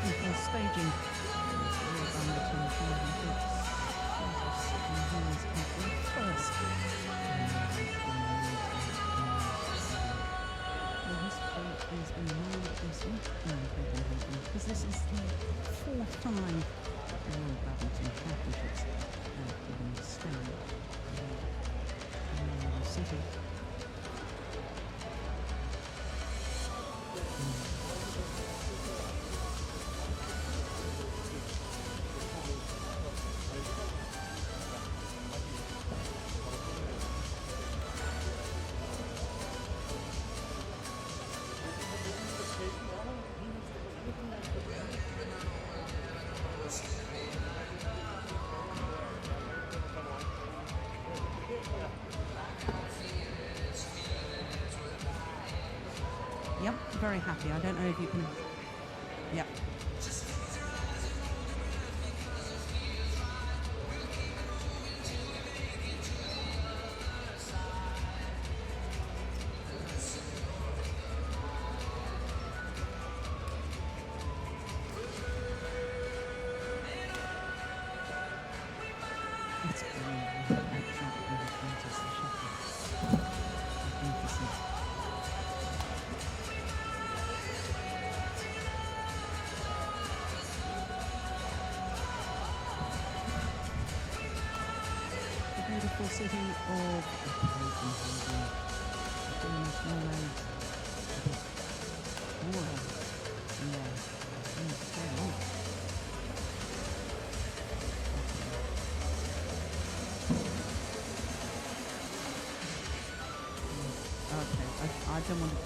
before staging World Badminton Championships. First. Well, this fight is in Newcastle, because this is the fourth time the World Badminton Championships have been staged in the city. Yep, very happy. I don't know if you can... Yep. It's beautiful city of I don't want to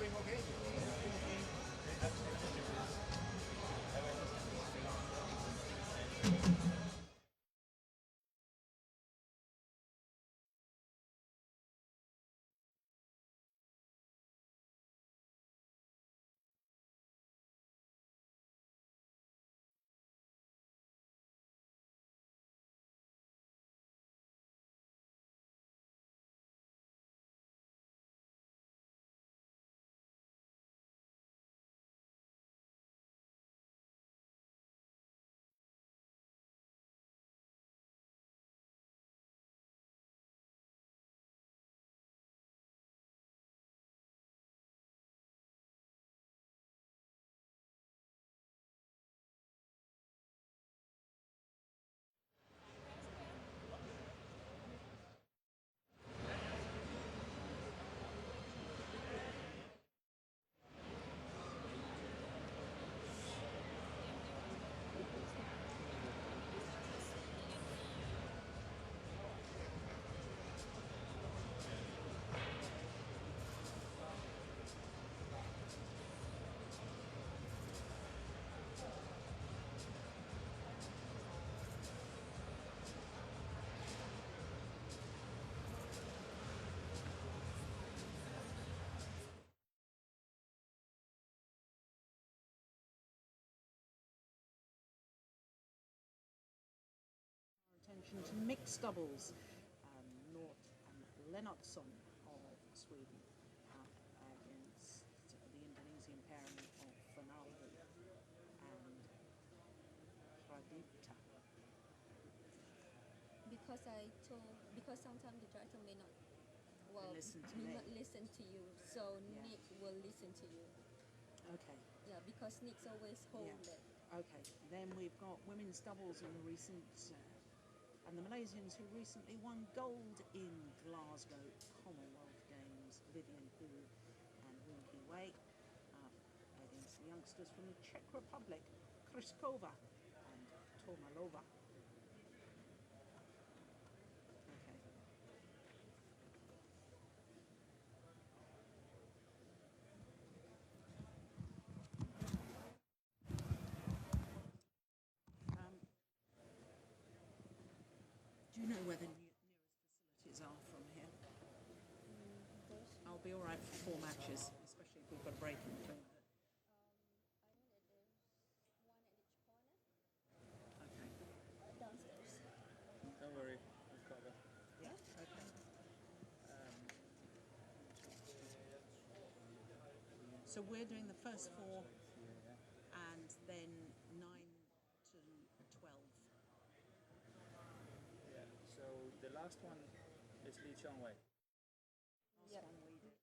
swing okay? Attention to mixed doubles. Nort and Lennartsson of Sweden against the Indonesian pairing of Fernaldo and Pradipta. Because sometimes the director may not Listen to may me. not listen to you, so Yeah. Nick will listen to you. Okay. Yeah, because Nick's always hold Yeah. it. Okay. Then we've got women's doubles in the recent and the Malaysians who recently won gold in Glasgow Commonwealth Games, Vivian Hu and Winky Wei, against the youngsters from the Czech Republic, Kryskova and Tomalova. Okay. Do you know where the nearest facilities are from here? I'll be all right for 4 matches, especially if we've got a break in between. I know that there's one at each corner Okay. downstairs. Don't worry, we've got that. Yeah. Okay. So we're doing the first 4, and then 9 to 12. Yeah. So the last one is Lee Chong Wei. Last Yep. one we did.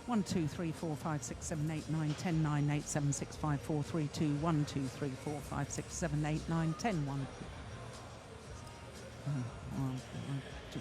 1, 2, 3, 4, 5, 6, 7, 8, 9, 10, 9, 8, 7, 6, 5, 4, 3, 2, 1, 2, 3, 4, 5, 6, 7, 8, 9, 10, 1. 1, 2.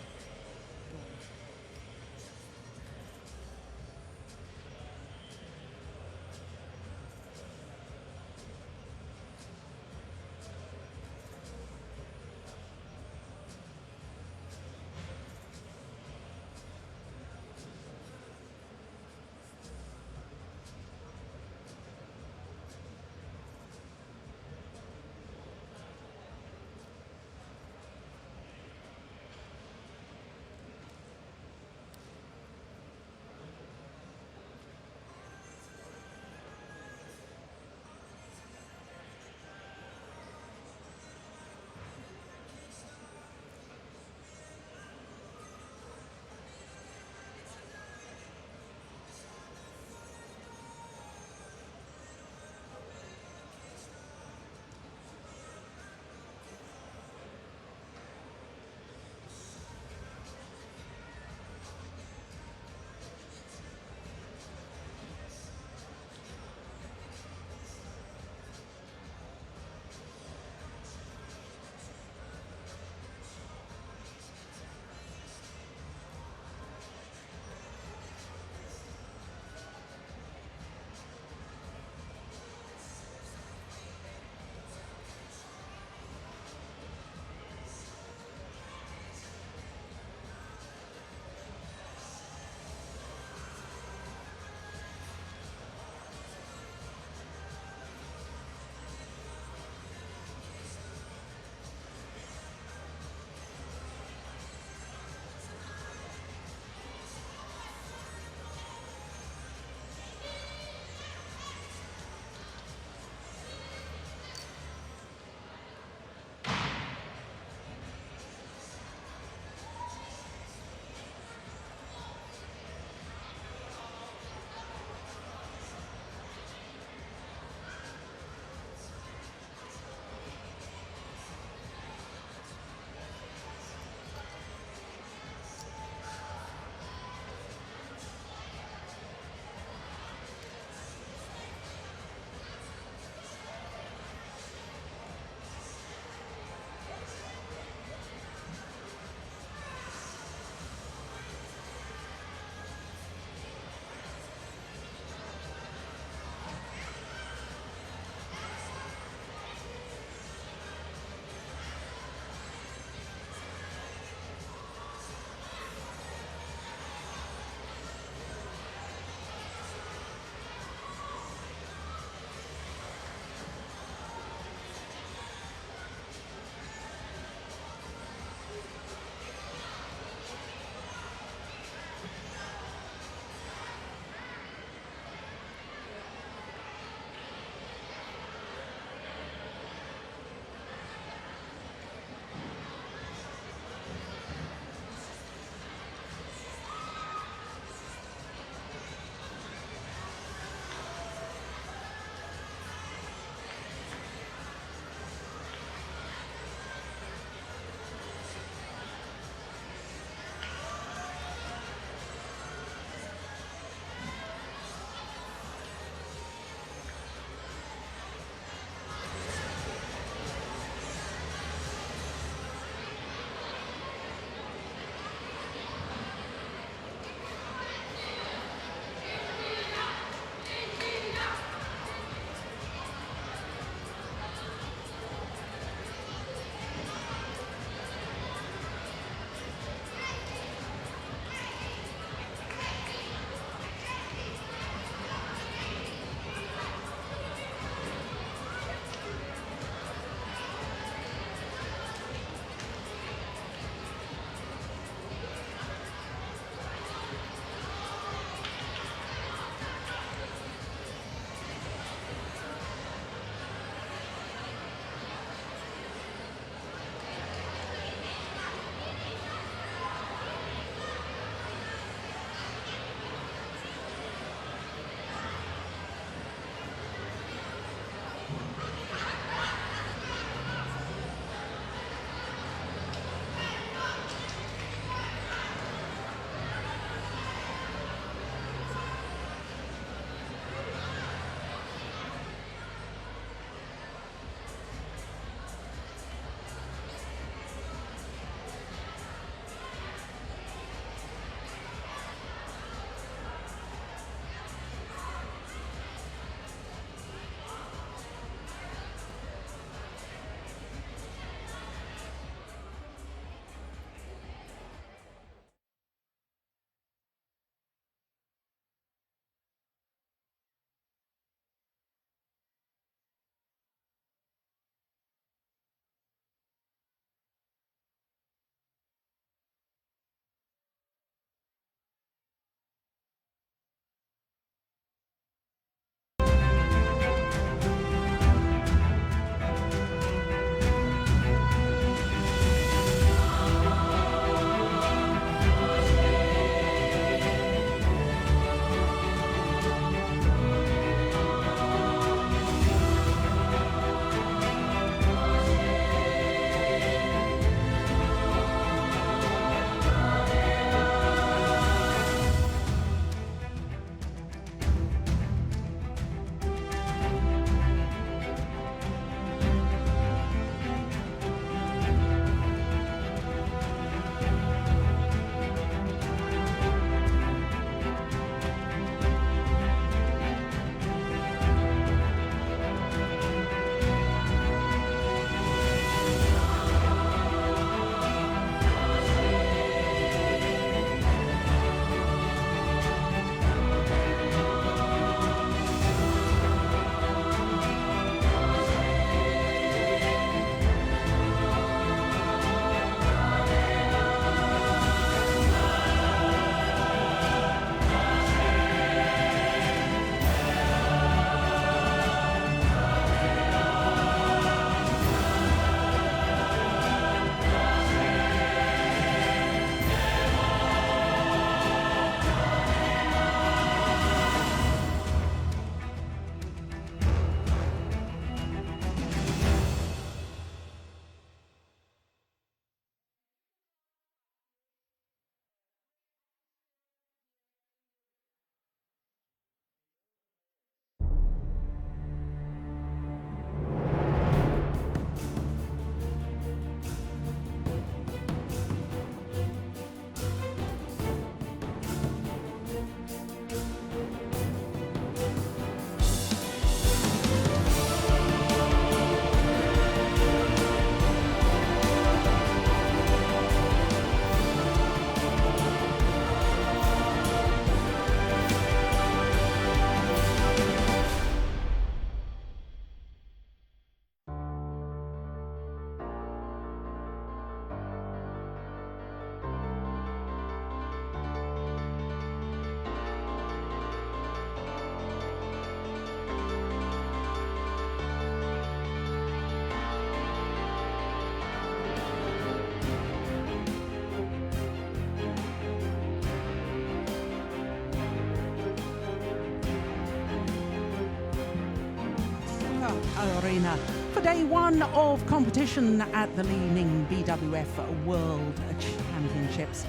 Arena for day one of competition at the Li Ning BWF World Championships.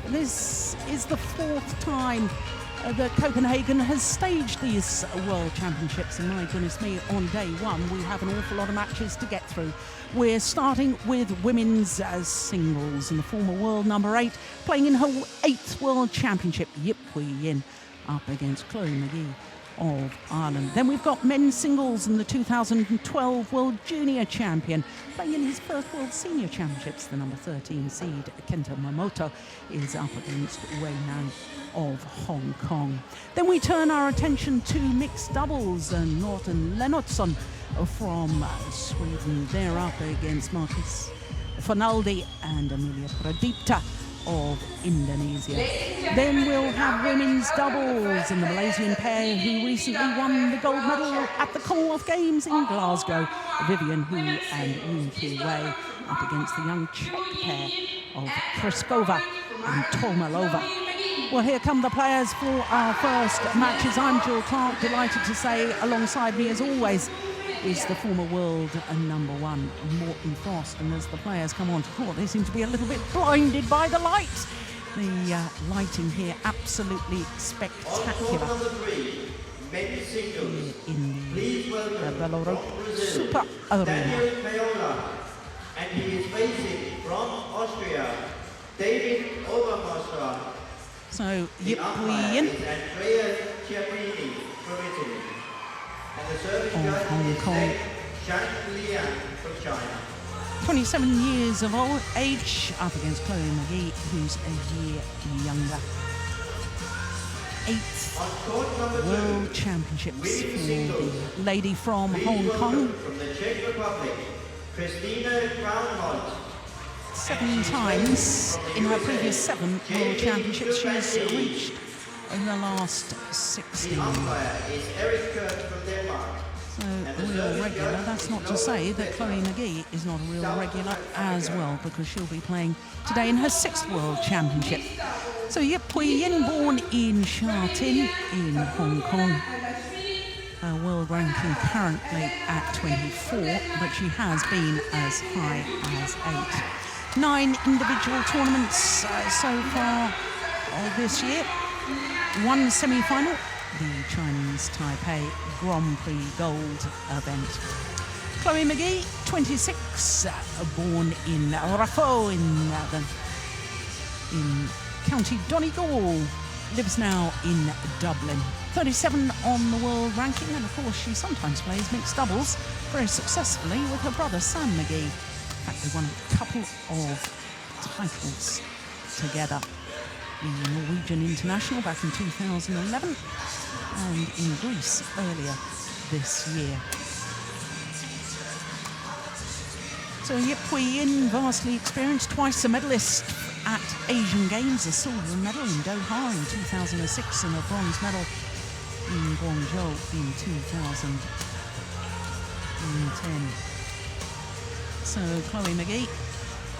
This is the fourth time that Copenhagen has staged these World Championships, and my goodness me, on day one we have an awful lot of matches to get through. We're starting with women's singles, and the former world number 8 playing in her 8th World Championship, Yip Hui Yin, up against Chloe McGee of Ireland. Then we've got men's singles, and the 2012 World Junior Champion playing in his first World Senior Championships. The number 13 seed Kenta Momoto is up against Wei Nan of Hong Kong. Then we turn our attention to mixed doubles, and Norton Lennartsson from Sweden. They're up against Marcus Fernaldi and Amelia Pradipta of Indonesia. Then we'll have women's doubles, and the Malaysian pair who recently won the gold medal at the Commonwealth Games in Glasgow, Vivian Hu and Yoon Ki Wei, up against the young Czech pair of Kriskova and Tomalova. Well, here come the players for our first matches. I'm Jill Clark, delighted to say alongside me as always is the former world number 1, Morten Frost. And as the players come onto court, they seem to be a little bit blinded by the lights. The lighting here absolutely spectacular. Here in the BWF Super Arena. And he is facing from Austria, David Obermeister. So Yip Hui Yin And the service of Hong Kong, Shan Liang from China. 27 years of age, up against Chloe McGee, who's a year younger. 8th World Championships for the lady from Hong Kong. From the Czech Republic, Christina Brownholt. 7 times in her previous 7 World Championships she's reached in the last 16. The umpire is Eric Kurt from Denmark. So a real regular. That's not to say that Chloe McGee is not a real regular as well, because she'll be playing today in her 6th World Championship. So Yip Hui Yin, born in Sha Tin in Hong Kong. Her world ranking currently at 24, but she has been as high as 8. 9 individual tournaments so far this year. 1 semi-final, the Chinese Taipei Grand Prix Gold event. Chloe McGee, 26, born in Raffo in County Donegal, lives now in Dublin. 37 on the world ranking, and of course she sometimes plays mixed doubles very successfully with her brother Sam McGee. In fact, they won a couple of titles together. The Norwegian International back in 2011 and in Greece earlier this year. So Yip Hui Yin, vastly experienced, twice a medalist at Asian Games, a silver medal in Doha in 2006 and a bronze medal in Guangzhou in 2010. So Chloe McGee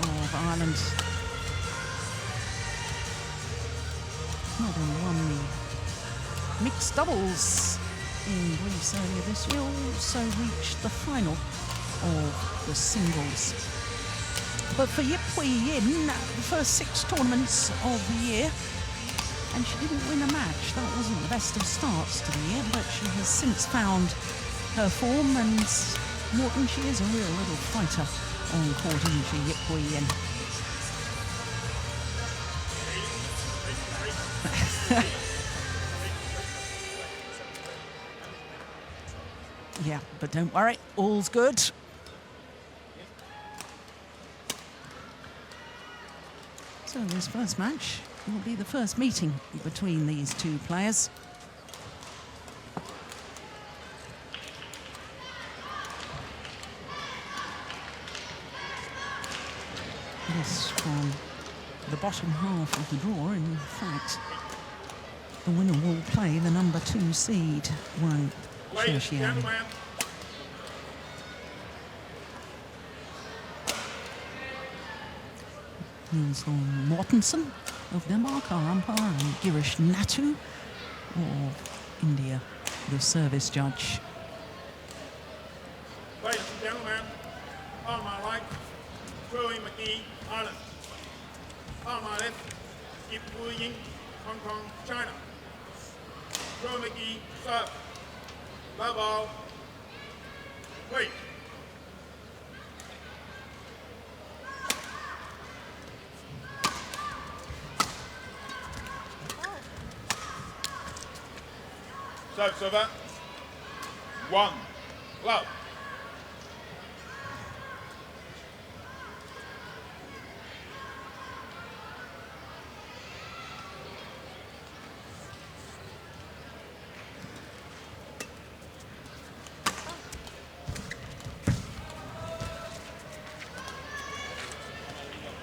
of Ireland not only won the mixed doubles in Greece earlier this year, also reached the final of the singles. But for Yip Hui Yin, the first 6 tournaments of the year, and she didn't win a match. That wasn't the best of starts to the year, but she has since found her form, and Morton, she is a real little fighter on court, isn't she, Yip Hui Yin? Yeah, but don't worry, all's good. So this first match will be the first meeting between these 2 players. This from the bottom half of the draw. In fact, the winner will play the number 2 seed, Wang Xiaoxian. Niels Mortensen of Denmark, our umpire, and Girish Natu of India, the service judge. gentlemen, on my right, Chloe McGee, Ireland. On my left, Yip Wu Ying, Hong Kong, China. Chloe McGee, serve. Love all. Wait. Serve. 1, love.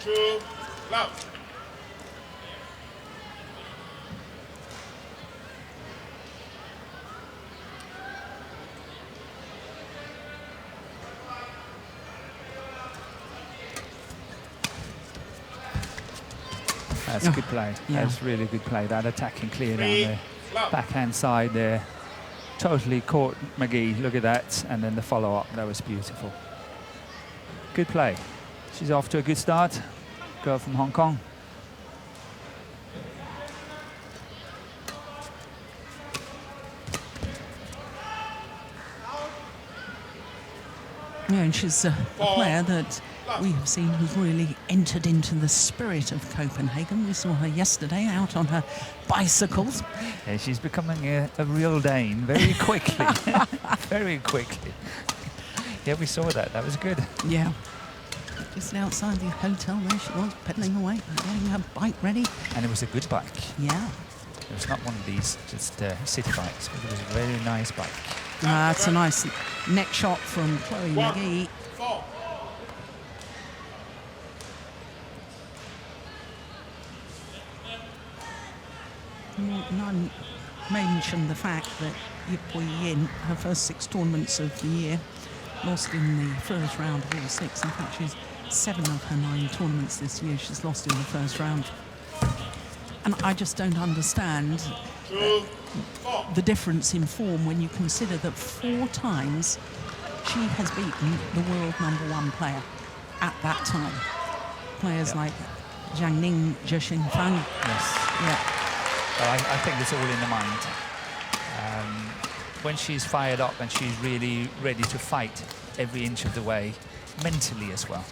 Two, love. That's good play. Yeah. That's really good play. That attacking clear down Three, there. love. Backhand side there. Totally caught McGee. Look at that. And then the follow-up. That was beautiful. Good play. She's off to a good start. Girl from Hong Kong. Yeah, and she's a player that we have seen who's really entered into the spirit of Copenhagen. We saw her yesterday out on her bicycles. Yeah, she's becoming a real Dane very quickly. Very quickly. Yeah, we saw that. That was good. Yeah. Just outside the hotel there she was, pedalling away, getting her bike ready. And it was a good bike. Yeah. It was not one of these just city bikes, but it was a very nice bike. That's a nice neck shot from Chloe McGee. 4. None mentioned the fact that Yip Wu Yin, her first 6 tournaments of the year, lost in the first round of all 6. In fact, she's 7 of her 9 tournaments this year she's lost in the first round. And I just don't understand the difference in form when you consider that 4 times she has beaten the world #1 player at that time. Players like Zhang Ning, Zhe Xingfang. Yes. Yeah. Well, I think it's all in the mind. When she's fired up and she's really ready to fight every inch of the way, mentally as well.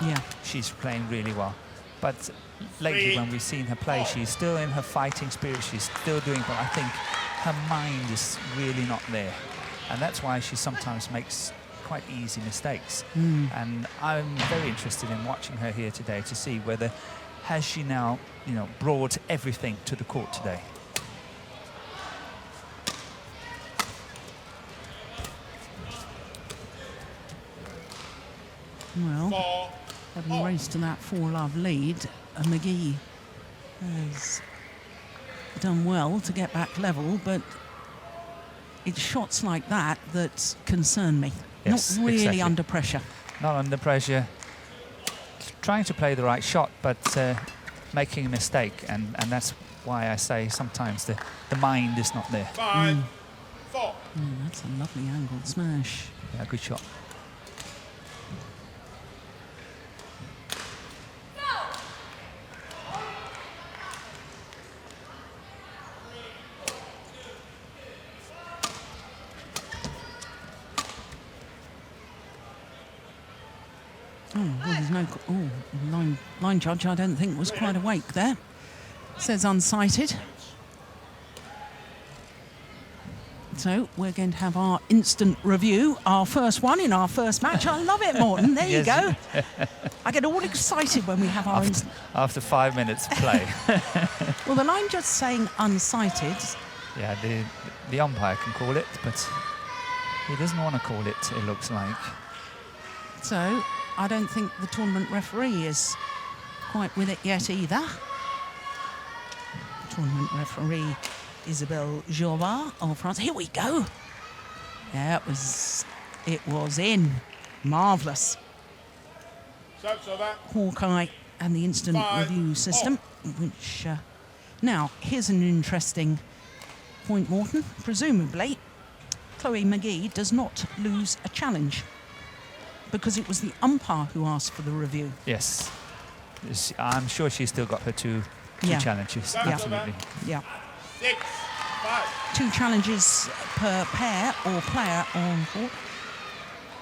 Yeah. She's playing really well. But lately when we've seen her play, she's still in her fighting spirit, she's still doing well. I think her mind is really not there. And that's why she sometimes makes quite easy mistakes. And I'm very interested in watching her here today to see whether has she now, brought everything to the court today. Well, having raced to that 4-love lead, McGee has done well to get back level, but it's shots like that that concern me. Yes, not really exactly. under pressure. Not under pressure. Trying to play the right shot, but making a mistake, and that's why I say sometimes the mind is not there. 5, 4. That's a lovely angled smash. Yeah, good shot. There's no line judge. I don't think was quite awake there. Says unsighted. So we're going to have our instant review, our first one in our first match. I love it, Morton. There you go. I get all excited when we have our instant. After 5 minutes of play. Well, the line just saying unsighted. Yeah, the umpire can call it, but he doesn't want to call it, it looks like. So I don't think the tournament referee is quite with it yet either. Tournament referee Isabelle Joubert of France. Here we go. Yeah, it was in. Marvellous. So that. Hawkeye and the instant review system, which now here's an interesting point, Morton. Presumably Chloe McGee does not lose a challenge because it was the umpire who asked for the review. Yes. I'm sure she's still got her two Yeah. challenges. Yeah. Absolutely. Yeah. 6-5. 2 challenges per pair or player on court.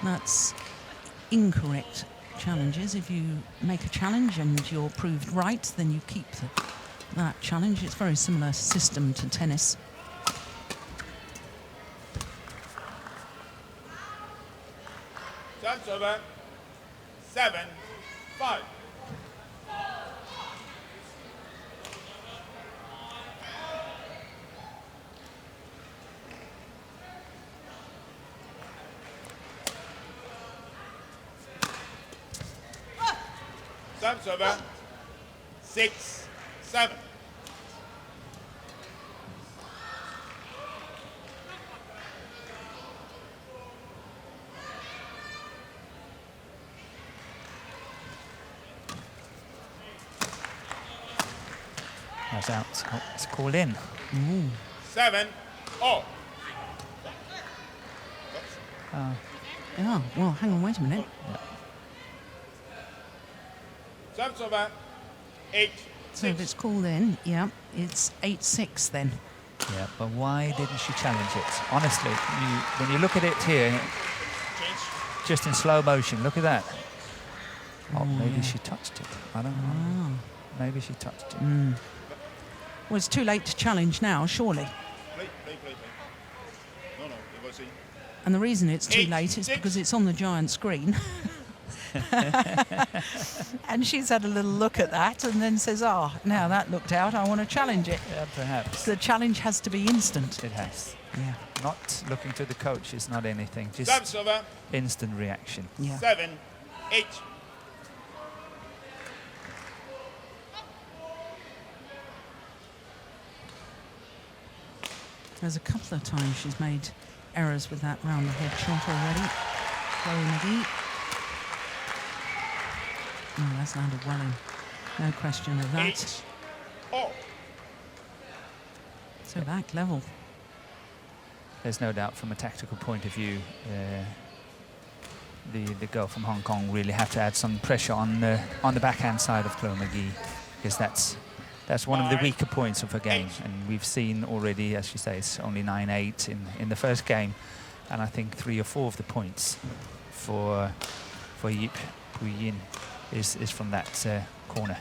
That's incorrect challenges. If you make a challenge and you're proved right, then you keep that challenge. It's a very similar system to tennis. Service over. 7-5. Service over. 6-7. That's out. Oh, it's called in. 7-0. Yeah, well, hang on, wait a minute. Service over. 8-6. So if it's called in, yeah, it's 8-6 then. Yeah, but why didn't she challenge it? Honestly, when you look at it here, Change. just in slow motion, look at that. Oh, maybe she touched it. I don't know. Maybe she touched it. Well, it's too late to challenge now, surely. Play. No, it was in. And the reason it's too 8-6. late is because it's on the giant screen. And she's had a little look at that and then says, now that looked out, I want to challenge it. Yeah, perhaps. The challenge has to be instant. It has. Yeah. Not looking to the coach is not anything. Just Service over. instant reaction. Yeah. 7-8. There's a couple of times she's made errors with that round the head shot already. Chloe McGee. Oh, that's landed well in. No question of that. 8-0. So back level. There's no doubt from a tactical point of view, the girl from Hong Kong really had to add some pressure on the backhand side of Chloe McGee, because that's one of the weaker points of her game. And we've seen already, as you say, it's only 9-8 in the first game, and I think 3 or 4 of the points for Yip Puyin is from that corner.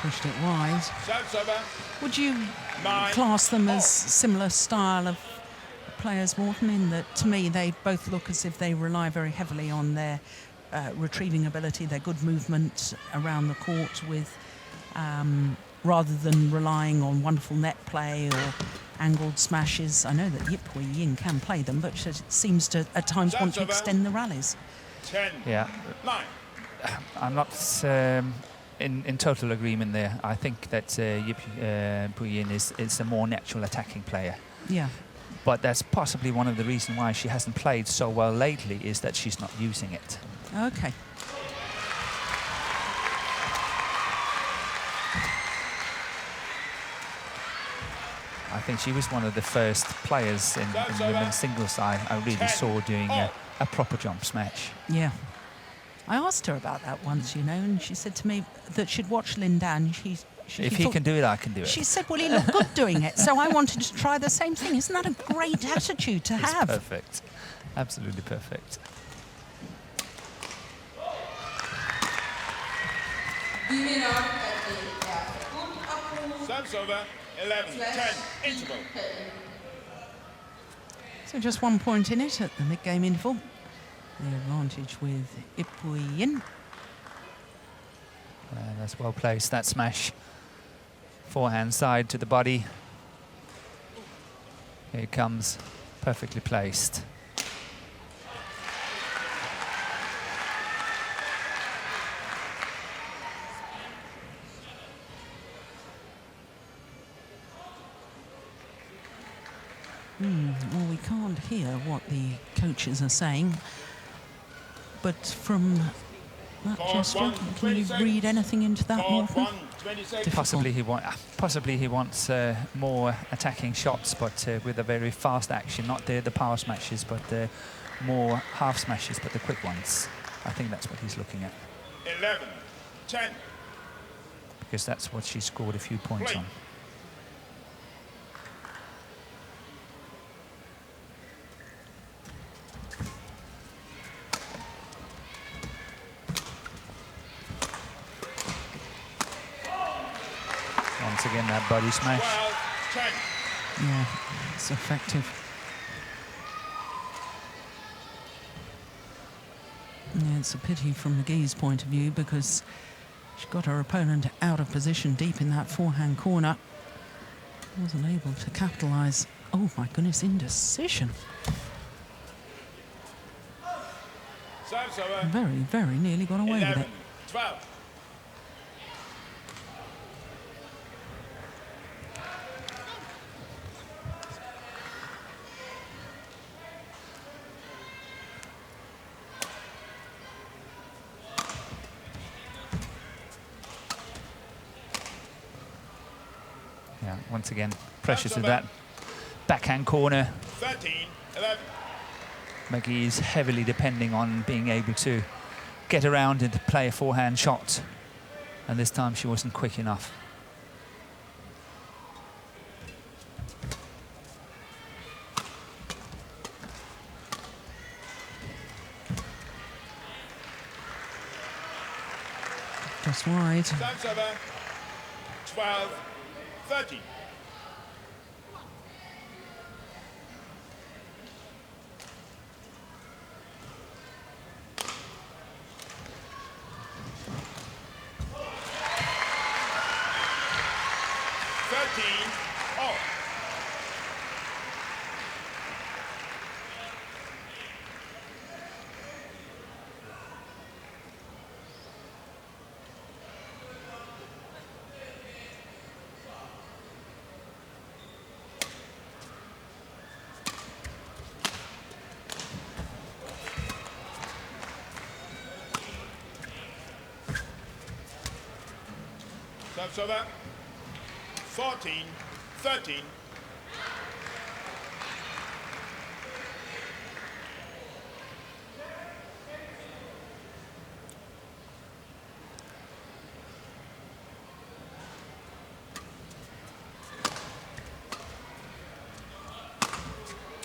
Pushed it wide. Service over. Would you 9. class them as similar style of players, Morton, in that to me they both look as if they rely very heavily on their retrieving ability, their good movement around the court, with rather than relying on wonderful net play or angled smashes. I know that Yip Hui-Ying can play them, but she seems to at times want to extend the rallies. 10. Yeah, 9. I'm not in total agreement there. I think that Yip Puyin is a more natural attacking player. Yeah. But that's possibly one of the reasons why she hasn't played so well lately, is that she's not using it. Okay. I think she was one of the first players in women's singles side I really saw doing a proper jump smash. Yeah. I asked her about that once, you know, and she said to me that she'd watched Lin Dan. If he can do it, I can do it. She said, well, he looked good doing it, so I wanted to try the same thing. Isn't that a great attitude to have? It's perfect. Absolutely perfect. Service over. 11-10. Interval. So just 1 point in it at the mid-game interval. The advantage with Yip Hui-Yin. That's well placed, that smash. Forehand side to the body. Here it comes, perfectly placed. Well, we can't hear what the coaches are saying, but from that Court gesture? 1, Can 20 you seconds. read anything into that, Court Morton? 1, 20 seconds. Possibly he wants more attacking shots, but with a very fast action, not the power smashes, but more half smashes, but the quick ones. I think that's what he's looking at, 11, 10. because that's what she scored a few points Play. on. Once again, that body smash. 12, 10. Yeah, it's effective. Yeah, it's a pity from McGee's point of view because she got her opponent out of position deep in that forehand corner. Wasn't able to capitalise. Oh my goodness, indecision. Serves over. Very, very nearly got away with 11, it. 12. Yeah, once again, pressure to that backhand corner. 13, 11. McGee is heavily depending on being able to get around and to play a forehand shot. And this time she wasn't quick enough. Just wide. Serves over. 12, 13. Serves over. 14, 13.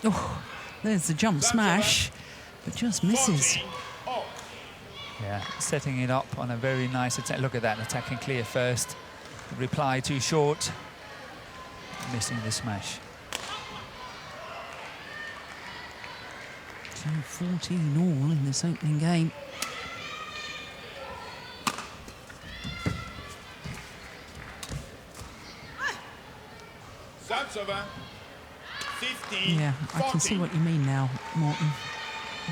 Oh, there's the jump smash, but just misses. 14, all. Yeah, setting it up on a very nice attack. Look at that, attacking clear first. Reply too short. Missing the smash. So 14 all in this opening game. Serves over. 15, Yeah, I can see 14. what you mean now, Morton.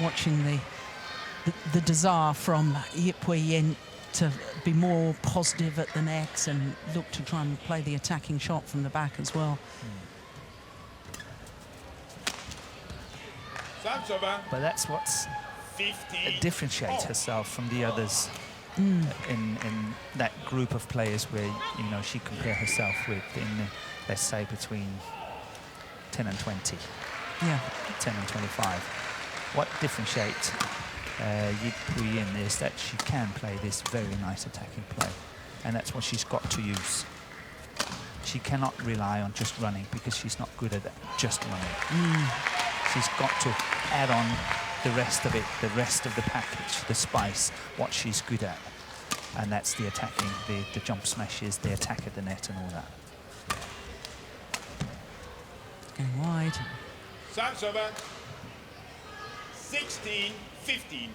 Watching the desire from Yip Wei Yin to be more positive at the net and look to try and play the attacking shot from the back as well. Serves over. But that's what's 15. differentiates all. herself from the others in that group of players where, you know, she compared herself with in, let's say, between 10 and 20. Yeah, 10 and 25. What differentiates Yip Wei Yin is that she can play this very nice attacking play, and that's what she's got to use. She cannot rely on just running because she's not good at that, just running. She's got to add on the rest of it, the rest of the package, the spice, what she's good at, and that's the attacking, the jump smashes, the attack at the net and all that. going wide. Serves over. 16, 15.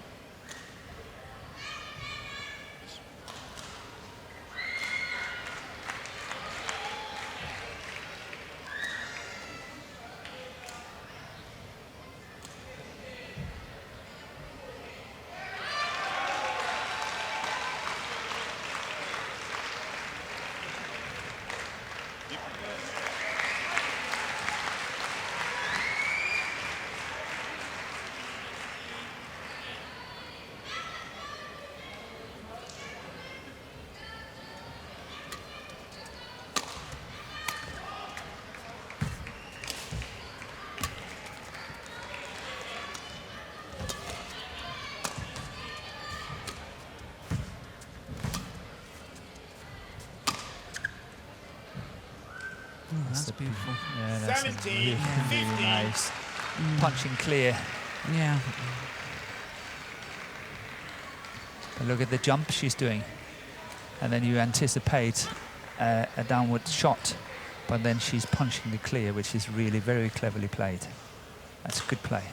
That's beautiful. Yeah, that's 17, really, really 15. nice. Punching clear. Yeah. But look at the jump she's doing. And then you anticipate a downward shot, but then she's punching the clear, which is really very cleverly played. That's a good play.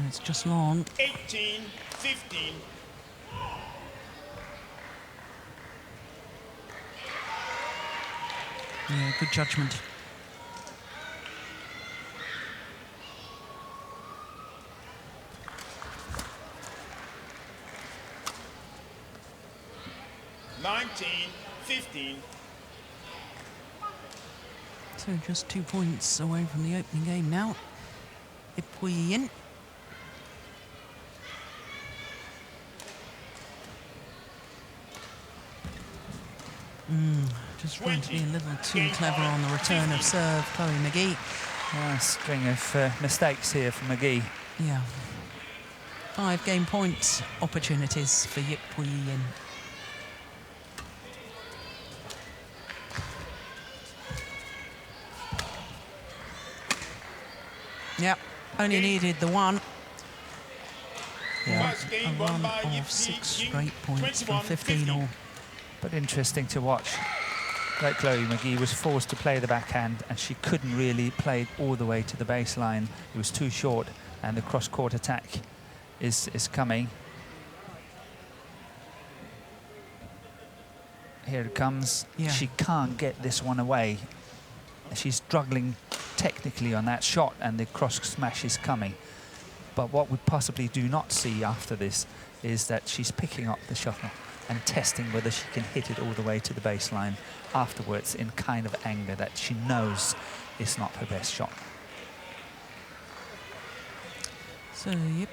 It's just long. 18, 15. Yeah, good judgment. $19, 15. So just 2 points away from the opening game now. Ip Yin. Just trying to be a little too clever on the return of serve, Chloe McGee. A string of mistakes here for McGee. Yeah. 5 game points opportunities for Yip Yin. Yep, only needed the one. Yeah. First A game won run by Yip of 6 Ying, straight points from 21, 15 all. But interesting to watch. Like Chloe McGee was forced to play the backhand, and she couldn't really play it all the way to the baseline. It was too short, and the cross-court attack is coming. Here it comes. Yeah. She can't get this one away. She's struggling technically on that shot, and the cross smash is coming. But what we possibly do not see after this is that she's picking up the shuttle and testing whether she can hit it all the way to the baseline afterwards in kind of anger that she knows is not her best shot. So Yip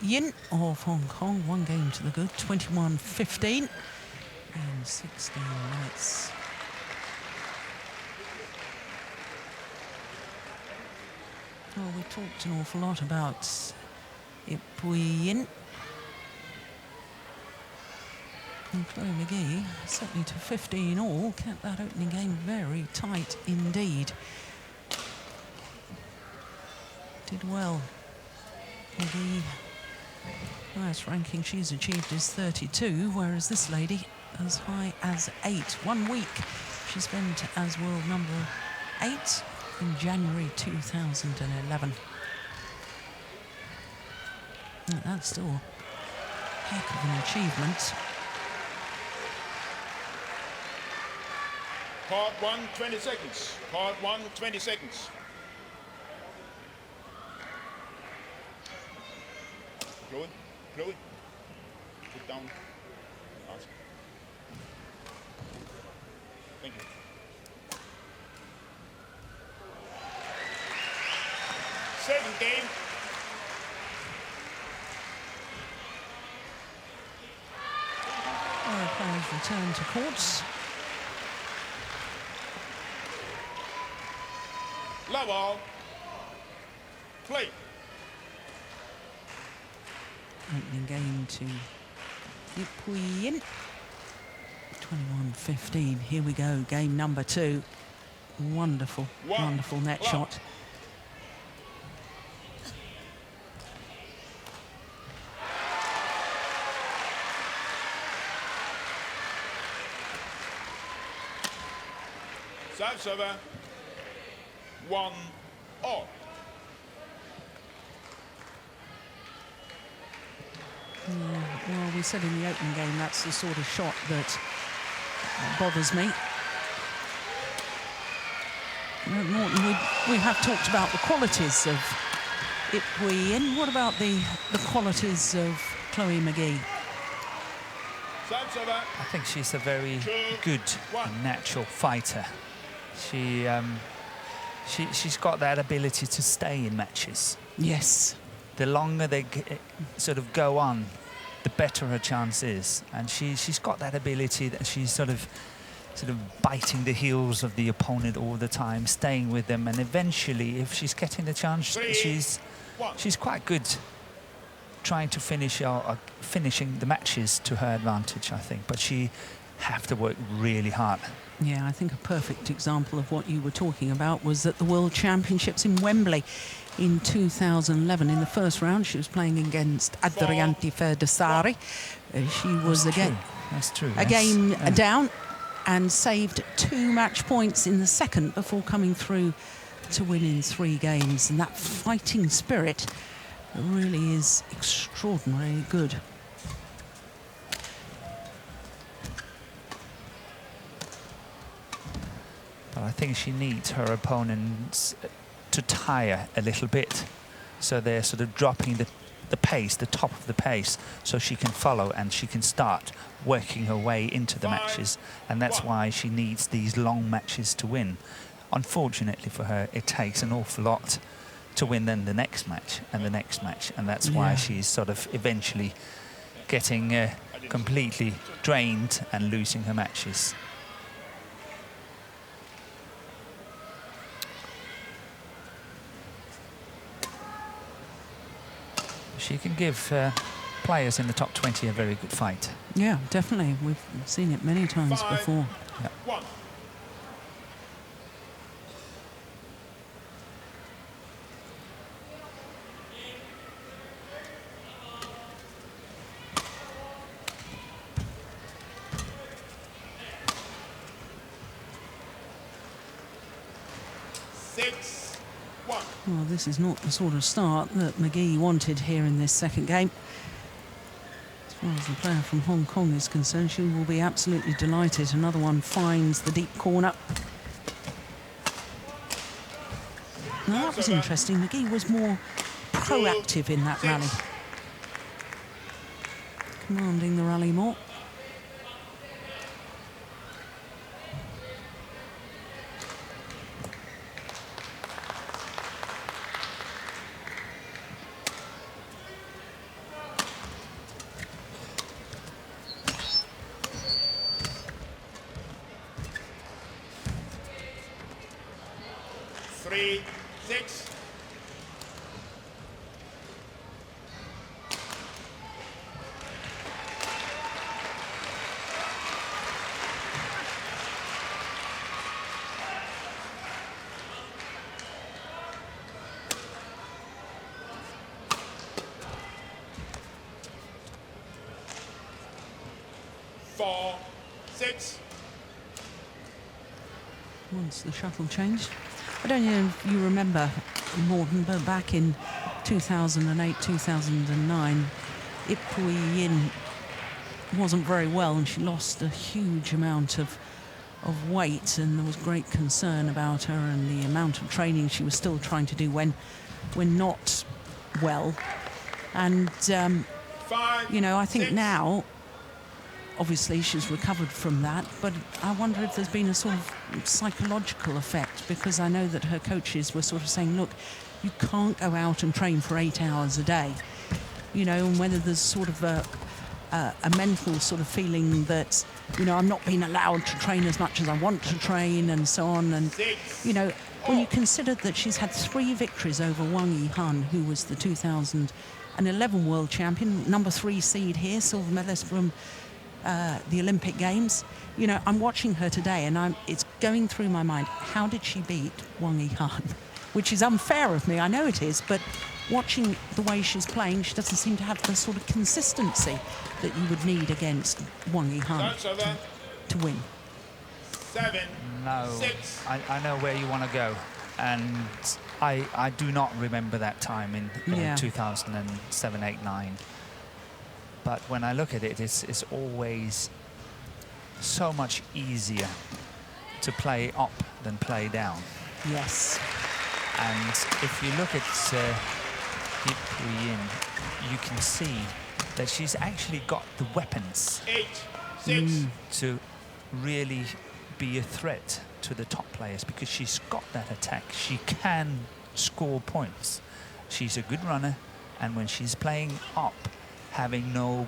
Yin of Hong Kong, 1 game to the good, 21-15 in 16 minutes. Well, we talked an awful lot about Yip Yin. And Chloe McGee, certainly to 15 all, kept that opening game very tight indeed. Did well. McGee, highest ranking she's achieved is 32, whereas this lady as high as 8. 1 week she spent as world number 8 in January 2011. That's still a heck of an achievement. Part 1, 20 seconds. Part 1, 20 seconds. Chloe, Chloe, put down. Ask. Thank you. Second game. Our players return to courts. Love all. Play. Opening game to Yip Yin. 21-15. Here we go. Game number 2. Wonderful, wonderful net shot. Serve server. 1 all. Well, we said in the opening game that's the sort of shot that bothers me. Norton, we have talked about the qualities of Ip Yin. What about the qualities of Chloe McGee? Serve server. I think she's a very good natural fighter. She's got that ability to stay in matches. Yes. The longer they sort of go on, the better her chance is. And she's got that ability that she's sort of biting the heels of the opponent all the time, staying with them, and eventually, if she's getting the chance, she's quite good trying to finish finishing the matches to her advantage, I think. But she have to work really hard. Yeah, I think a perfect example of what you were talking about was at the World Championships in Wembley in 2011. In the first round, she was playing against Adrianti Ferdasari. She was again a game down and saved 2 match points in the second before coming through to win in 3 games. And that fighting spirit really is extraordinarily good. But I think she needs her opponents to tire a little bit, so they're sort of dropping the pace, the top of the pace, so she can follow and she can start working her way into the matches. And that's why she needs these long matches to win. Unfortunately for her, it takes an awful lot to win then the next match and the next match, and that's why she's sort of eventually getting completely drained and losing her matches. She can give players in the top 20 a very good fight. Yeah, definitely. We've seen it many times before. Yeah. 6-1. Well, this is not the sort of start that McGee wanted here in this second game. As far as the player from Hong Kong is concerned, she will be absolutely delighted. Another one finds the deep corner. Now, that was interesting. McGee was more proactive in that rally. Commanding the rally more. Once the shuttle changed. I don't know if you remember, Morton, but back in 2008, 2009, Ip Pui Yin wasn't very well and she lost a huge amount of weight, and there was great concern about her and the amount of training she was still trying to do when not well. And, you know, I think now, obviously she's recovered from that, but I wonder if there's been a sort of psychological effect, because I know that her coaches were sort of saying, look, you can't go out and train for 8 hours a day, you know, and whether there's sort of a mental sort of feeling that, you know, I'm not being allowed to train as much as I want to train and so on. And, you know, when you consider that she's had 3 victories over Wang Yihan, who was the 2011 world champion, number 3 seed here, silver medalist from the Olympic Games. You know, I'm watching her today and it's going through my mind, how did she beat Wang Yihan? Which is unfair of me, I know it is, but watching the way she's playing, she doesn't seem to have the sort of consistency that you would need against Wang Yihan to win. 7, no, 6. I know where you want to go, and I do not remember that time in 2007, 8, 9. But when I look at it, it's always so much easier to play up than play down. Yes. And if you look at Ip Pui Yin, you can see that she's actually got the weapons 8, 6. to really be a threat to the top players, because she's got that attack. She can score points. She's a good runner, and when she's playing up, having no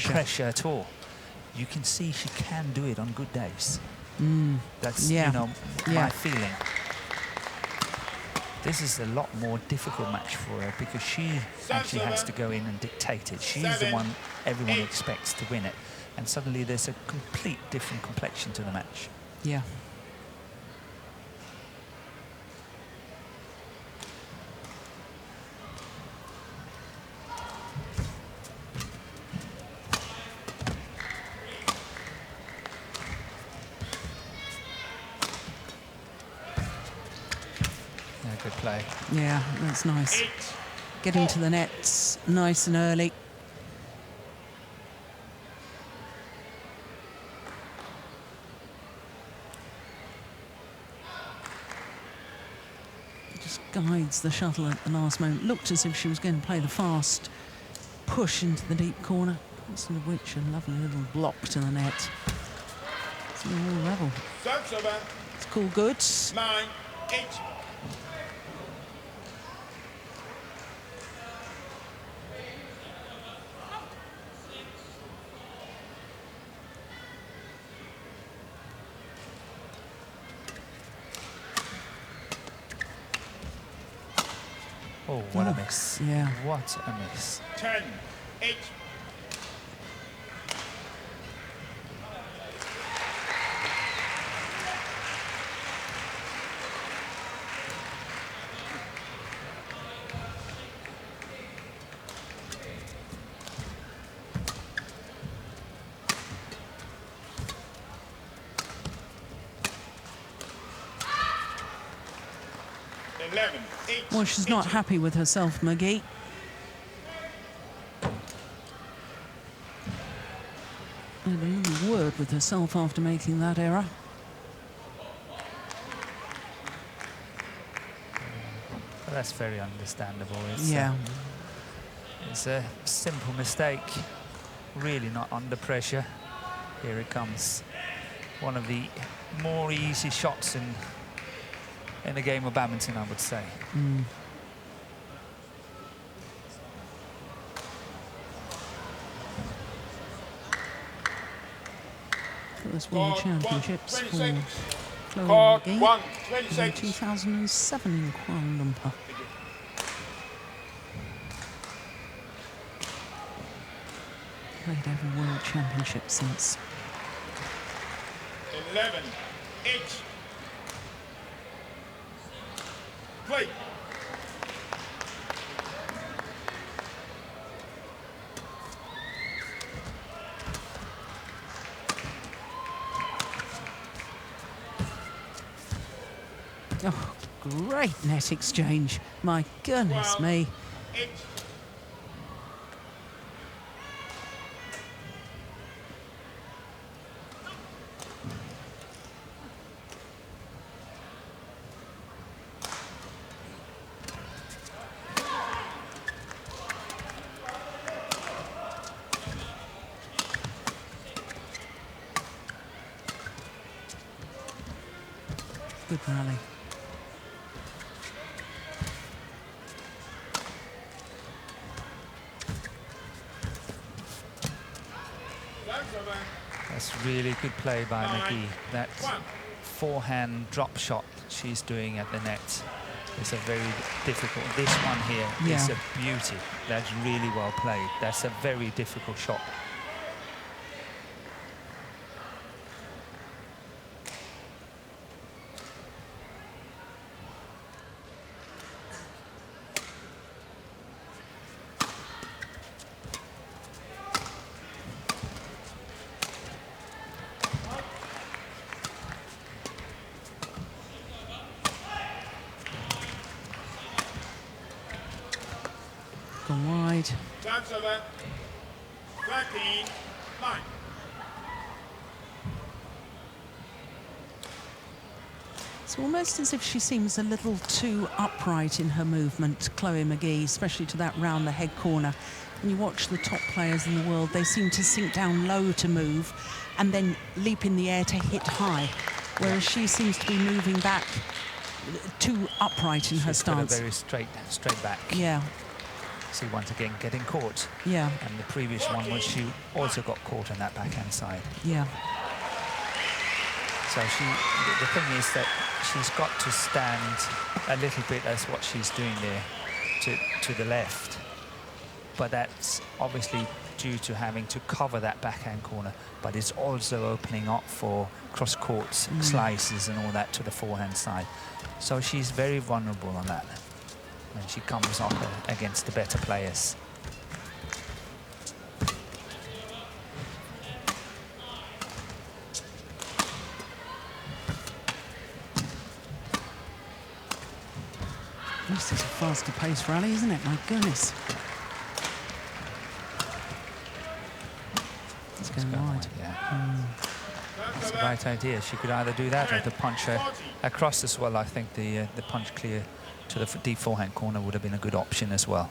pressure at all, you can see she can do it on good days. That's, you know, my feeling. This is a lot more difficult match for her because she actually has to go in and dictate it. She's the one everyone expects to win it. And suddenly there's a complete different complexion to the match. Yeah. Good play. Yeah, that's nice. Getting to the nets nice and early. Just guides the shuttle at the last moment. Looked as if she was going to play the fast push into the deep corner. Instead of which, a lovely little block to the net. It's a real rebel. It's cool goods. 9-8. Oh, what a miss. Yeah. What a miss. 10-8. Well, she's not happy with herself, McGee. Had a little word with herself after making that error. Well, that's very understandable. Yeah. It's a simple mistake. Really not under pressure. Here it comes. One of the more easy shots in a game of badminton, I would say. First World Championships for Chloe Court McGee 1, in 26. 2007 in Kuala Lumpur. Played every World Championship since. 11-8. Play. Oh, great net exchange. My goodness me. 8. Good rally. That's really good play by McGee. That forehand drop shot she's doing at the net is a very difficult. This one here is a beauty. That's really well played. That's a very difficult shot. Gone wide. That's over. 13-9. It's almost as if she seems a little too upright in her movement, Chloe McGee, especially to that round the head corner. When you watch the top players in the world, they seem to sink down low to move and then leap in the air to hit high, whereas she seems to be moving back too upright in her She's got a stance. very straight back. Yeah, See, once again, getting caught. yeah, And the previous one was she also got caught on that backhand side. yeah. So the thing is that she's got to stand a little bit as what she's doing there to the left. But that's obviously due to having to cover that backhand corner, but it's also opening up for cross-court slices and all that to the forehand side. So she's very vulnerable on that when she comes up against the better players. This is a faster pace rally, isn't it? My goodness. It's going wide. Yeah. That's the right idea. She could either do that or the punch across as well. I think the punch clear to the deep forehand corner would have been a good option as well.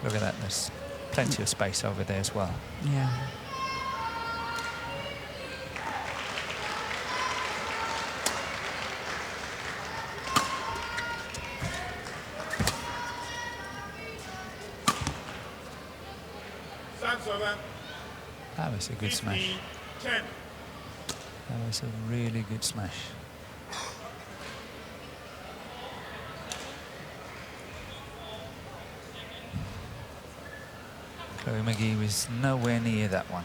Look at that. There's plenty of space over there as well. Yeah. That was a good smash. That was a really good smash. Chloe McGee was nowhere near that one.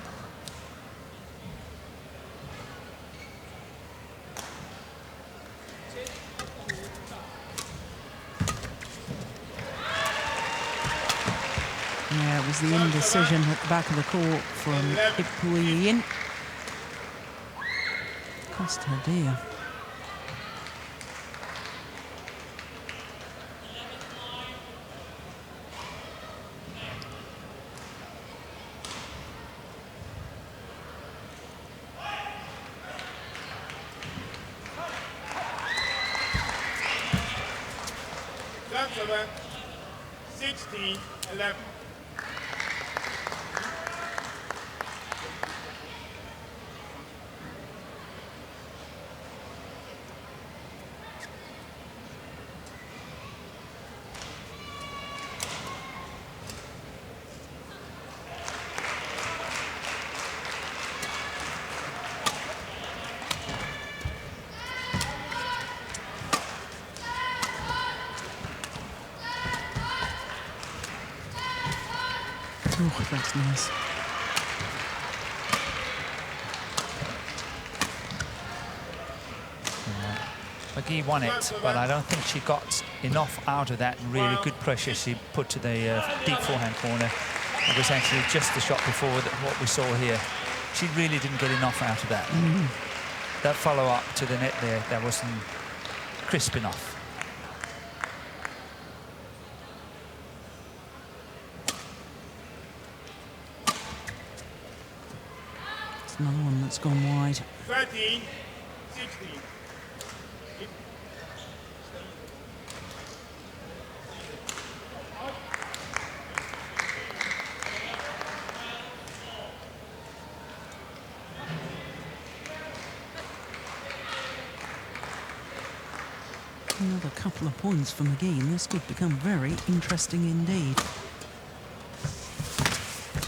Yeah, it was the indecision at the back of the court from Ip Yin. Cost her dear. That's about 16-11. Oh, that's nice. McGee won it, but I don't think she got enough out of that really good pressure she put to the deep forehand corner. It was actually just the shot before what we saw here. She really didn't get enough out of that. That follow-up to the net there, that wasn't crisp enough. It's another one that's gone wide. 13-16. Another couple of points for McGee, and this could become very interesting indeed.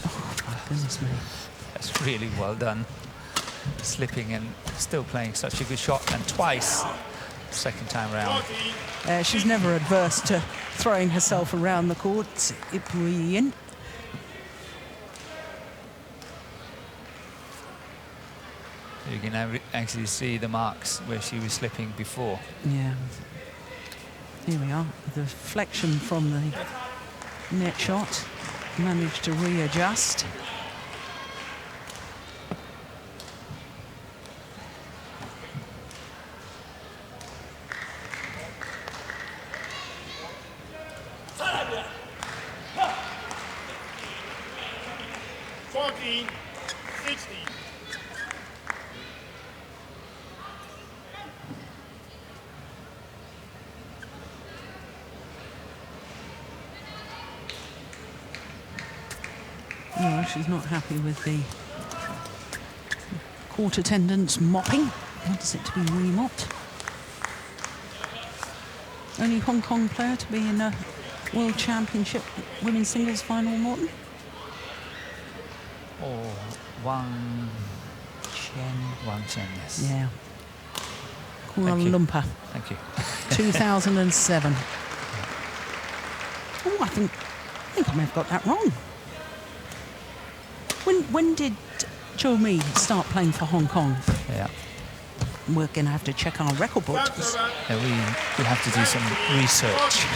Oh, my goodness me. That's really well done. Slipping and still playing such a good shot, and twice second time round. She's never adverse to throwing herself around the court. Ip Yin. You can actually see the marks where she was slipping before. Yeah. Here we are. The deflection from the net shot. Managed to readjust. No, she's not happy with the court attendants mopping. Wants it to be remopped. Only Hong Kong player to be in a World Championship women's singles final, Morton? Oh, Wang Chen, yes. Yeah. Kuala Thank you. Lumpur, Thank you. 2007. Oh, I think I may have got that wrong. When did Zhou Mi start playing for Hong Kong? Yeah. We're going to have to check our record books. Yeah, we have to do some research.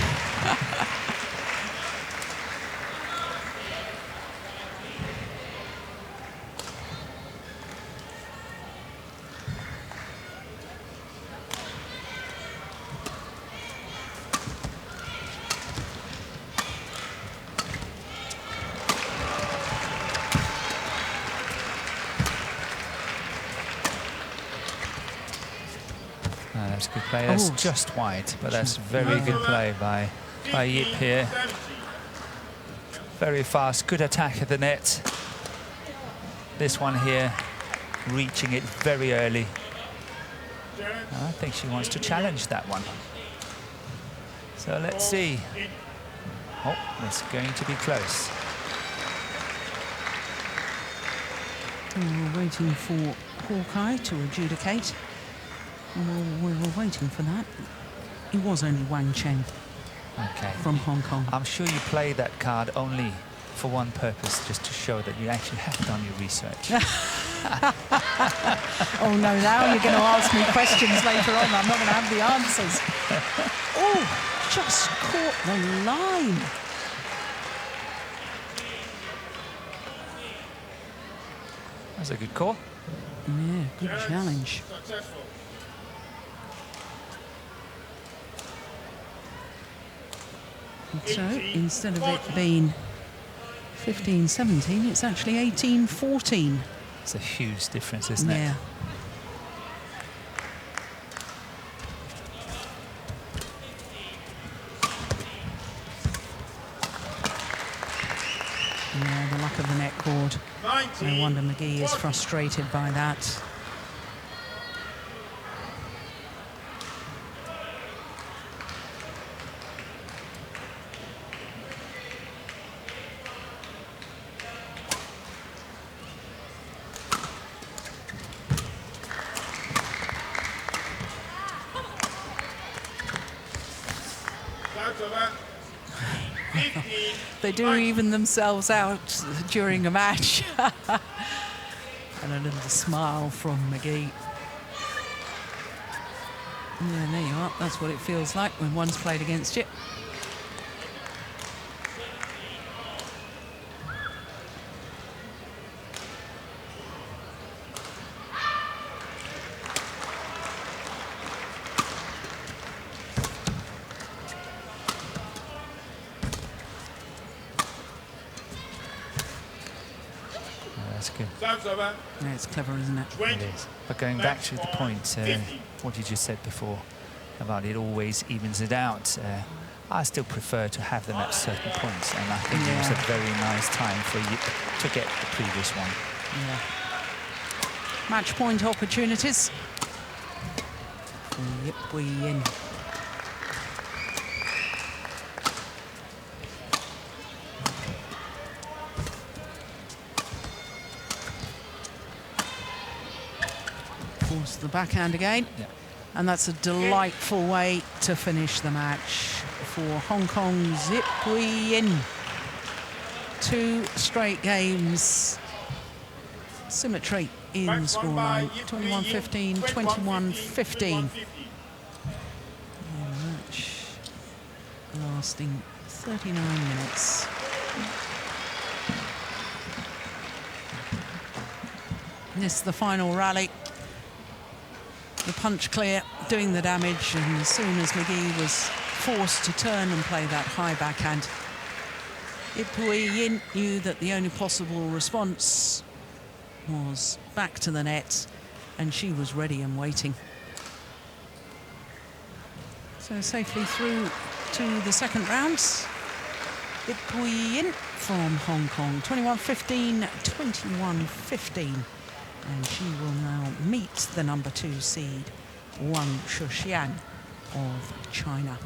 That's a good play. That's Oh. just wide, but that's very good play by Yip here. Very fast, good attack at the net. This one here, reaching it very early. I think she wants to challenge that one. So let's see. Oh, it's going to be close. We're waiting for Hawkeye to adjudicate. We were waiting for that. It was only Wang Chen Okay. from Hong Kong. I'm sure you play that card only for one purpose, just to show that you actually have done your research. Oh no, now you're going to ask me questions later on. I'm not going to have the answers. Oh, just caught the line. That's a good call. Yeah, good challenge. Successful. So instead of it being 15-17, it's actually 18-14. It's a huge difference, isn't it? Yeah. Yeah, the luck of the net cord. No wonder McGee is frustrated by that. They do even themselves out during a match. And a little smile from McGee. Yeah, there you are. That's what it feels like when one's played against you. That's good. Yeah, it's clever, isn't it? It is. But going back to the point, what you just said before, about it always evens it out, I still prefer to have them at certain points, and I think it was a very nice time for Yip to get the previous one. Yeah. Match point opportunities. Yip Bui Yin. Force the backhand again. Yeah. And that's a delightful way to finish the match for Hong Kong's Yip Bui Yin. 2 straight games. Symmetry in the scoreline. 21-15, 21-15. Match lasting 39 minutes. This is the final rally. The punch clear, doing the damage, and as soon as McGee was forced to turn and play that high backhand, Yip Bui Yin knew that the only possible response was back to the net, and she was ready and waiting. So safely through to the second round. Yip Bui Yin from Hong Kong, 21-15, 21-15. And she will now meet the number 2 seed, Wang Shuxian of China.